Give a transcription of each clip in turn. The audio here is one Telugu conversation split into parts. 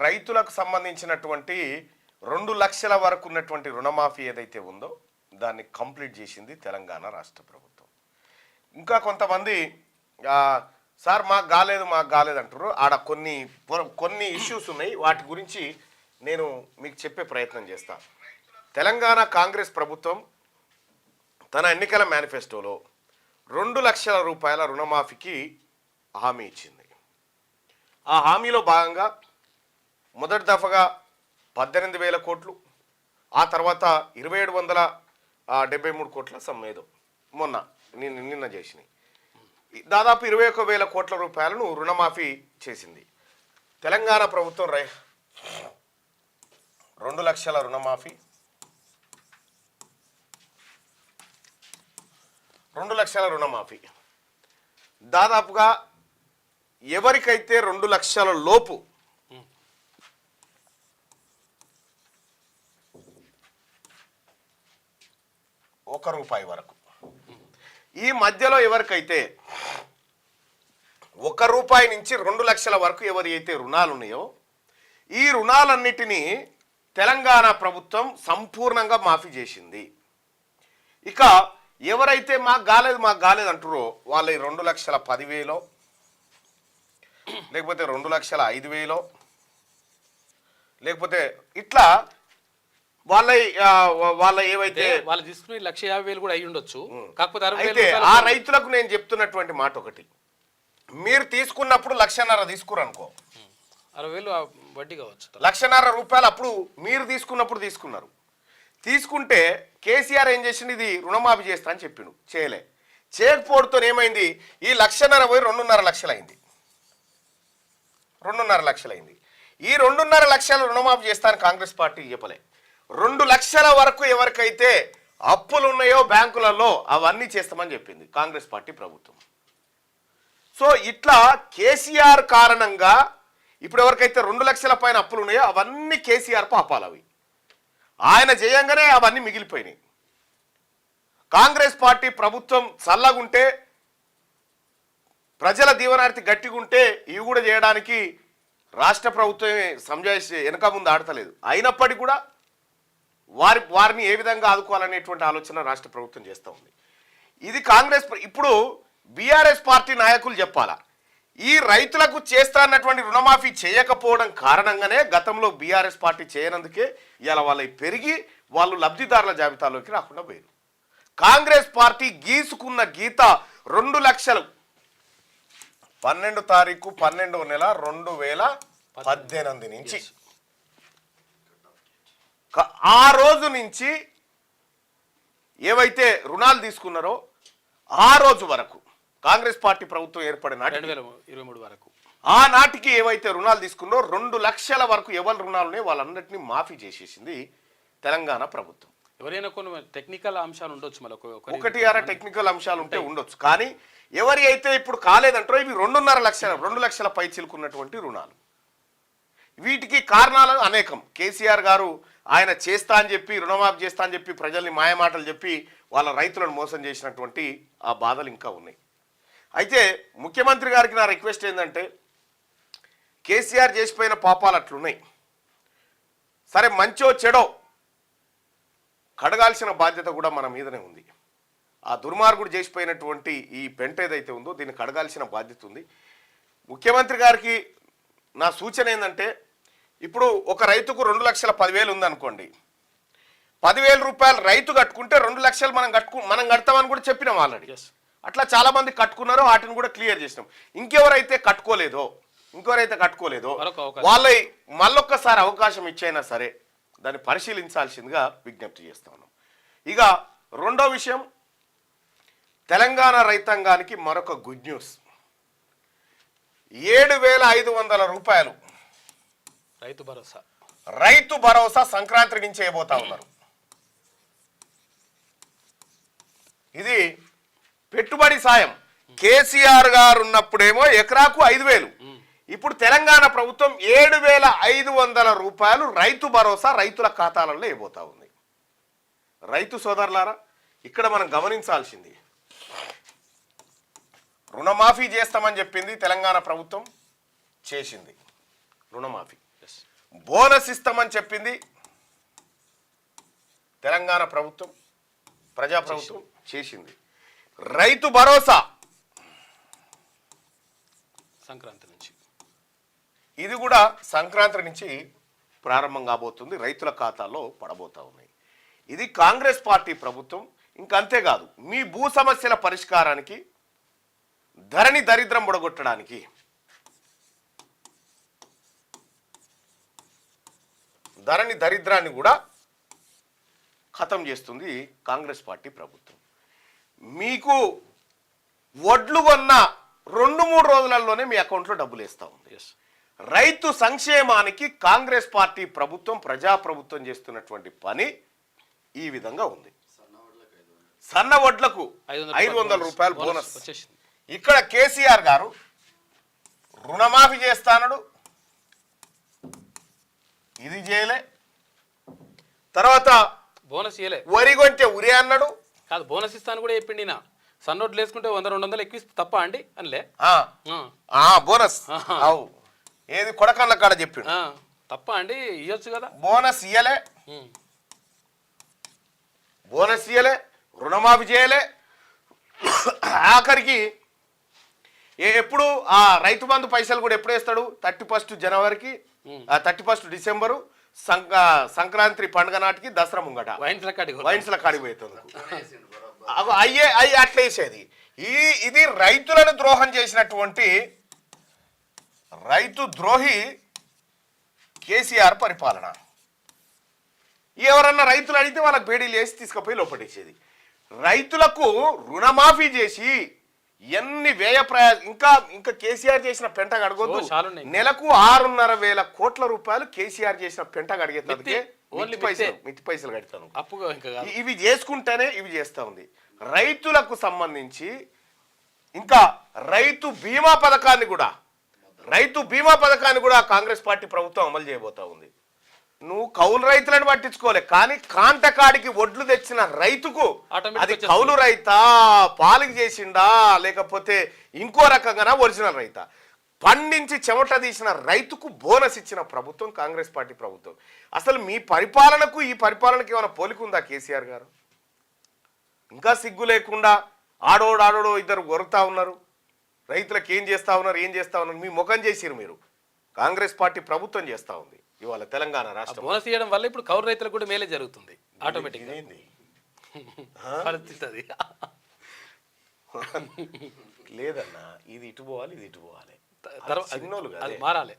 రైతులకు సంబంధించినటువంటి 2 లక్షల వరకు ఉన్నటువంటి రుణమాఫీ ఏదైతే ఉందో దాన్ని కంప్లీట్ చేసింది తెలంగాణ రాష్ట్ర ప్రభుత్వం. ఇంకా కొంతమంది సార్ మాకు కాలేదు అంటారు. ఆడ కొన్ని ఇష్యూస్ ఉన్నాయి, వాటి గురించి నేను మీకు చెప్పే ప్రయత్నం చేస్తాను. తెలంగాణ కాంగ్రెస్ ప్రభుత్వం తన ఎన్నికల మేనిఫెస్టోలో 2 లక్షల రూపాయల రుణమాఫీకి హామీ ఇచ్చింది. ఆ హామీలో భాగంగా మొదటి దఫగా 18,000 కోట్లు, ఆ తర్వాత 2,773 కోట్ల సమ్మేదో నిన్న చేసినాయి. దాదాపు 21,000 కోట్ల రూపాయలను రుణమాఫీ చేసింది తెలంగాణ ప్రభుత్వం. 2 లక్షల రుణమాఫీ, 2 లక్షల రుణమాఫీ దాదాపుగా ఎవరికైతే 2 లక్షల లోపు ₹1 వరకు, ఈ మధ్యలో ఎవరికైతే ₹1 నుంచి 2 లక్షల వరకు ఎవరి అయితే రుణాలు ఉన్నాయో ఈ రుణాలన్నిటినీ తెలంగాణ ప్రభుత్వం సంపూర్ణంగా మాఫీ చేసింది. ఇక ఎవరైతే మాకు కాలేదు అంటారో వాళ్ళ 2,10,000 లేకపోతే 2,05,000 లేకపోతే ఇట్లా వాళ్ళ ఏవైతే వాళ్ళు తీసుకుని 1,50,000 కూడా అయి ఉండొచ్చు. కాకపోతే అయితే ఆ రైతులకు నేను చెప్తున్నటువంటి మాట ఒకటి, మీరు తీసుకున్నప్పుడు 1,50,000 తీసుకురు అనుకో, 60,000 వడ్డీ కావచ్చు. 1,50,000 రూపాయలు అప్పుడు మీరు తీసుకున్నారు. తీసుకుంటే కేసీఆర్ ఏం చేసిండు, ఇది రుణమాఫీ చేస్తా అని చెప్పిండు, చేయకపోవడంతో ఏమైంది, ఈ 1,50,000 పోయి 2.5 లక్షలు అయింది. 2.5 లక్షలు అయింది. ఈ 2.5 లక్షలు రుణమాఫీ చేస్తాను కాంగ్రెస్ పార్టీ చెప్పలే. 2 లక్షల వరకు ఎవరికైతే అప్పులు ఉన్నాయో బ్యాంకులలో అవన్నీ చేస్తామని చెప్పింది కాంగ్రెస్ పార్టీ ప్రభుత్వం. సో ఇట్లా కేసీఆర్ కారణంగా ఇప్పుడు ఎవరికైతే 2 లక్షల పైన అప్పులు ఉన్నాయో అవన్నీ కేసీఆర్ పాపాలు. అవి ఆయన చేయంగానే అవన్నీ మిగిలిపోయినాయి. కాంగ్రెస్ పార్టీ ప్రభుత్వం చల్లగుంటే, ప్రజల దీవనార్థి గట్టిగుంటే ఇవి కూడా చేయడానికి రాష్ట్ర ప్రభుత్వమే సంజాయిషి వెనక ముందు ఆడతలేదు. అయినప్పటికీ కూడా వారిని ఏ విధంగా ఆదుకోవాలనేటువంటి ఆలోచన రాష్ట్ర ప్రభుత్వం చేస్తూ ఉంది. ఇది కాంగ్రెస్ ఇప్పుడు బీఆర్ఎస్ పార్టీ నాయకులు చెప్పాలా, ఈ రైతులకు చేస్తా అన్నటువంటి రుణమాఫీ చేయకపోవడం కారణంగానే గతంలో బీఆర్ఎస్ పార్టీ చేయనందుకే ఇలా వాళ్ళకి పెరిగి వాళ్ళు లబ్ధిదారుల జాబితాలోకి రాకుండా పోయారు. కాంగ్రెస్ పార్టీ గీసుకున్న గీత 2 లక్షలు 12 తారీఖు 12వ నెల 2018 నుంచి ఆ రోజు నుంచి ఏవైతే రుణాలు తీసుకున్నారో ఆ రోజు వరకు కాంగ్రెస్ పార్టీ ప్రభుత్వం ఏర్పడిన 2023 వరకు ఆనాటికి ఏవైతే రుణాలు తీసుకున్నారో 2 లక్షల వరకు ఎవరి రుణాలునే వాళ్ళందరినీ మాఫీ చేసేసింది తెలంగాణ ప్రభుత్వం. ఎవరైనా కొన్ని టెక్నికల్ అంశాలు ఉండొచ్చు, మళ్ళీ ఒకటి టెక్నికల్ అంశాలు ఉంటే ఉండొచ్చు, కానీ ఎవరి అయితే ఇప్పుడు కాలేదంటారో ఇవి 2 లక్షల పై చిలుకున్నటువంటి రుణాలు. వీటికి కారణాలు అనేకం. కేసీఆర్ గారు ఆయన చేస్తా అని చెప్పి, రుణమాఫీ చేస్తా అని చెప్పి ప్రజల్ని మాయమాటలు చెప్పి వాళ్ళ రైతులను మోసం చేసినటువంటి ఆ బాధలు ఇంకా ఉన్నాయి. అయితే ముఖ్యమంత్రి గారికి నా రిక్వెస్ట్ ఏంటంటే, కేసీఆర్ చేసిపోయిన పాపాలు అట్లున్నాయి, సరే మంచో చెడో కడగాల్సిన బాధ్యత కూడా మన మీదనే ఉంది. ఆ దుర్మార్గుడు చేసిపోయినటువంటి ఈ పెంట ఏదైతే ఉందో దీన్ని కడగాల్సిన బాధ్యత ఉంది. ముఖ్యమంత్రి గారికి నా సూచన ఏంటంటే, ఇప్పుడు ఒక రైతుకు 2,10,000 ఉందనుకోండి, 10,000 రూపాయలు రైతు కట్టుకుంటే 2 లక్షలు మనం కడతామని కూడా చెప్పినాం ఆల్రెడీ. అట్లా చాలా మంది కట్టుకున్నారో వాటిని కూడా క్లియర్ చేసినాం. ఇంకెవరైతే కట్టుకోలేదో వాళ్ళ మళ్ళొక్కసారి అవకాశం ఇచ్చైనా సరే దాన్ని పరిశీలించాల్సిందిగా విజ్ఞప్తి చేస్తా ఉన్నాం. ఇక రెండో విషయం, తెలంగాణ రైతాంగానికి మరొక గుడ్ న్యూస్. 7,500 రూపాయలు రైతు భరోసా సంక్రాంతి నుంచి చేయబోతా ఉన్నారు. ఇది పెట్టుబడి సాయం. కేసీఆర్ గారు ఉన్నప్పుడేమో ఎకరాకు 5,000, ఇప్పుడు తెలంగాణ ప్రభుత్వం 7,500 రూపాయలు రైతు భరోసా రైతుల ఖాతాలలో ఇవ్వబోతా ఉంది. రైతు సోదరులారా, ఇక్కడ మనం గమనించాల్సింది, రుణమాఫీ చేస్తామని చెప్పింది తెలంగాణ ప్రభుత్వం, చేసింది రుణమాఫీ. బోనస్ ఇస్తామని చెప్పింది తెలంగాణ ప్రభుత్వం, ప్రజాప్రభుత్వం చేసింది. రైతు భరోసా సంక్రాంతి నుంచి ఇది కూడా సంక్రాంతి నుంచి ప్రారంభం కాబోతుంది, రైతుల ఖాతాల్లో పడబోతా ఉన్నాయి. ఇది కాంగ్రెస్ పార్టీ ప్రభుత్వం. ఇంకా అంతేకాదు, మీ భూ సమస్యల పరిష్కారానికి, ధరణి దరిద్రం బుడగొట్టడానికి ధరణి దరిద్రాన్ని కూడా ఖతం చేస్తుంది కాంగ్రెస్ పార్టీ ప్రభుత్వం. మీకు వడ్లు కొన్న 2-3 రోజులలోనే మీ అకౌంట్లో డబ్బులు వేస్తూ ఉంది. ఎస్ రైతు సంక్షేమానికి కాంగ్రెస్ పార్టీ ప్రభుత్వం, ప్రజాప్రభుత్వం చేస్తున్నటువంటి పని ఈ విధంగా ఉంది. సన్న వడ్లకు 500 రూపాయలు బోనస్ వచ్చేసింది. ఇక్కడ కేసీఆర్ గారు రుణమాఫీ చేస్తానడు, ఇది చేయలే. తర్వాత బోనస్ ఇయ్యలే, వరి కొంటే ఉరి అన్నాడు. కాదు బోనస్ ఇస్తాను కూడా చెప్పిండి. నా సన్నోట్లు వేసుకుంటే 100-200 ఎక్కువ తప్ప అండి అనిలే. బోనస్ అవు ఏది కొడకన్న కాడ చెప్పిండు, తప్ప అండి ఇవ్వచ్చు కదా. బోనస్ ఇయ్యలే, బోనస్ ఇయ్యలే, రుణమాఫీ చేయలే. ఆఖరికి ఎప్పుడు ఆ రైతు బంధు పైసలు కూడా ఎప్పుడు వేస్తాడు? 31 జనవరికి, 31 డిసెంబరు, సంక్రాంతి పండుగ నాటికి, దసరా ముంగట వైన్స్ల కాడికి పోతుంది. అయ్యే అట్లా వేసేది. ఇది రైతులను ద్రోహం చేసినటువంటి రైతు ద్రోహి కేసీఆర్ పరిపాలన. ఎవరన్నా రైతులు అడిగితే వాళ్ళకి బేడీలు వేసి తీసుకుపోయి లోపడేసేది. రైతులకు రుణమాఫీ చేసి ఎన్ని వ్యయ ఇంకా కేసీఆర్ చేసిన పెంట గడగొద్దు. నెలకు 6,500 కోట్ల రూపాయలు కేసీఆర్ చేసిన పెంట గడిగేందుకే మిత్తి పైసలు కడతాను. ఇవి చేసుకుంటేనే ఇవి చేస్తా ఉంది. రైతులకు సంబంధించి ఇంకా రైతు బీమా పథకాన్ని కూడా కాంగ్రెస్ పార్టీ ప్రభుత్వం అమలు చేయబోతా ఉంది. నువ్వు కౌలు రైతులను పట్టించుకోలే, కానీ కాంటకాడికి ఒడ్లు తెచ్చిన రైతుకు అది కౌలు రైతా, పాలికి చేసిండా, లేకపోతే ఇంకో రకంగా ఒరిజినల్ రైతా, పండించి చెమట తీసిన రైతుకు బోనస్ ఇచ్చిన ప్రభుత్వం కాంగ్రెస్ పార్టీ ప్రభుత్వం. అసలు మీ పరిపాలనకు ఈ పరిపాలనకు ఏమైనా పోలికుందా కేసీఆర్ గారు? ఇంకా సిగ్గు లేకుండా ఆడోడో ఇద్దరు కొరుతా ఉన్నారు. రైతులకు ఏం చేస్తా ఉన్నారు? మీ ముఖం చేసిరు మీరు. కాంగ్రెస్ పార్టీ ప్రభుత్వం చేస్తూ ఉంది ఇవాళ తెలంగాణ రాష్ట్రం. బోనస్ ఇవ్వడం వల్ల ఇప్పుడు కౌలు రైతులకు కూడా మేలే జరుగుతుంది ఆటోమేటిక్. లేదన్నా, ఇది ఇటు పోవాలి, ఇది ఇటు పోవాలి, అది మారాలి.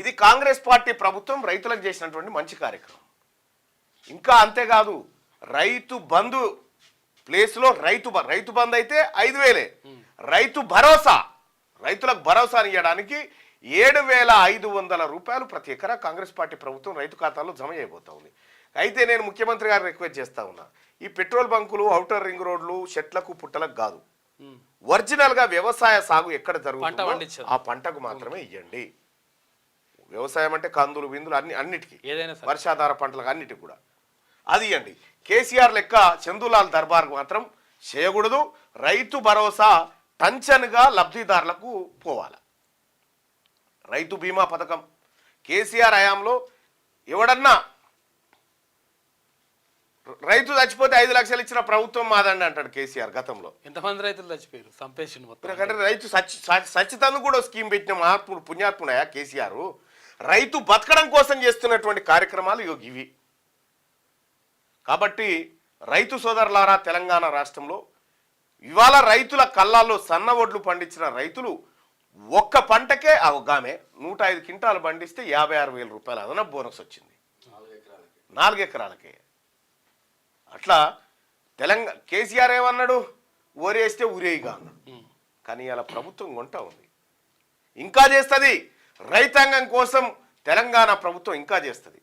ఇది కాంగ్రెస్ పార్టీ ప్రభుత్వం రైతులకు చేసినటువంటి మంచి కార్యక్రమం. ఇంకా అంతేకాదు, రైతు బంధు ప్లేస్లో రైతు బంధు అయితే 5,000, రైతు భరోసా, రైతులకు భరోసాని ఇవ్వడానికి 7,500 రూపాయలు ప్రతి ఎకరా కాంగ్రెస్ పార్టీ ప్రభుత్వం రైతు ఖాతాలో జమ చేయబోతా ఉంది. అయితే నేను ముఖ్యమంత్రి గారు రిక్వెస్ట్ చేస్తా ఉన్నా, ఈ పెట్రోల్ బంకులు, ఔటర్ రింగ్ రోడ్లు, చెట్లకు పుట్టలకు కాదు, ఒరిజినల్ గా వ్యవసాయ సాగు ఎక్కడ జరుగుతుందో ఆ పంటకు మాత్రమే ఇవ్వండి. వ్యవసాయం అంటే కందులు, విందులు, అన్నిటికీ, వర్షాధార పంటలకు అన్నిటికి కూడా అది ఇవ్వండి. కేసీఆర్ లెక్క చందులాల్ దర్బార్కు మాత్రం చేయకూడదు. రైతు భరోసా టంచన్గా లబ్ధిదారులకు పోవాలి. రైతు బీమా పథకం కేసీఆర్ హయాంలో ఎవడన్నా రైతు చచ్చిపోతే 5 లక్షలు ఇచ్చిన ప్రభుత్వం మాదండి అంటాడు కేసీఆర్. గతంలో ఎంతమంది రైతులు చచ్చిపోయారు, సంపేషన్ మొత్తం. రైతు సచ్చితందుకు కూడా స్కీమ్ పెట్టిన మహాత్ముడు, పుణ్యాత్ముడయా కేసీఆర్. రైతు బతకడం కోసం చేస్తున్నటువంటి కార్యక్రమాలు ఇవి. కాబట్టి రైతు సోదరులారా, తెలంగాణ రాష్ట్రంలో ఇవాళ రైతుల కళ్ళాల్లో సన్న ఒడ్లు పండించిన రైతులు ఒక్క పంటకే ఆమె 105 క్వింటాలు పండిస్తే 56,000 రూపాయలు అదనపు బోనస్ వచ్చింది 4 ఎకరాలకే. అట్లా కేసీఆర్ ఏమన్నాడు? ఓరేస్తే ఉరేయిగా అన్నాడు. కానీ ఇలా ప్రభుత్వం కొంటా ఉంది, ఇంకా చేస్తుంది. రైతాంగం కోసం తెలంగాణ ప్రభుత్వం ఇంకా చేస్తుంది.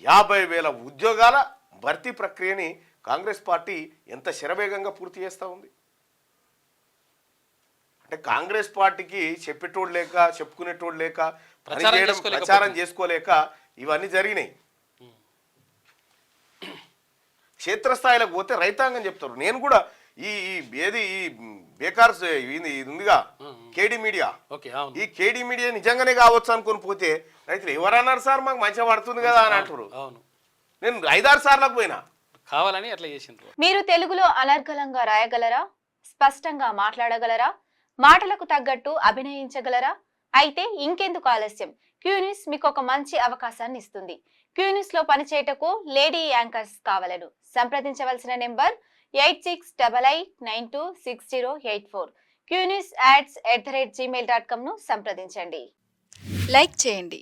50,000 ఉద్యోగాల భర్తీ ప్రక్రియని కాంగ్రెస్ పార్టీ ఎంత శరవేగంగా పూర్తి చేస్తూ ఉంది. అంటే కాంగ్రెస్ పార్టీకి చెప్పేటోడు లేక, చెప్పుకునేటోడు లేక, ప్రచారం చేసుకోలేక ఇవన్నీ జరిగినాయి. క్షేత్రస్థాయిలోకి పోతే రైతాంగం చెప్తారు. నేను కూడా ఏది ఈ బేకార్స్ ఇది ఉందిగా కేడీ మీడియా, ఓకే అవును ఈ కేడీ మీడియా నిజంగానే కావచ్చు అనుకుని పోతే రైతులు ఎవరన్నారు సార్ మాకు మంచిగా పడుతుంది కదా అని అంటారు. అవును నేను 5-6 సార్లకు పోయినా. కావాలని అట్లా చేసిండ్రు. మీరు తెలుగులో అనర్గళంగా రాయగలరా? స్పష్టంగా మాట్లాడగలరా? మాటలకు తగ్గట్టు అభినయించగలరా? అయితే ఇంకెందుకు ఆలస్యం, క్యూ న్యూస్ మీకు ఒక మంచి అవకాశాన్ని ఇస్తుంది. క్యూ న్యూస్ లో పనిచేయటకు లేడీ యాంకర్స్ కావాలను సంప్రదించవలసిన నెంబర్ 8688926084. qnewsads@gmail.com ను సంప్రదించండి. లైక్ చేయండి.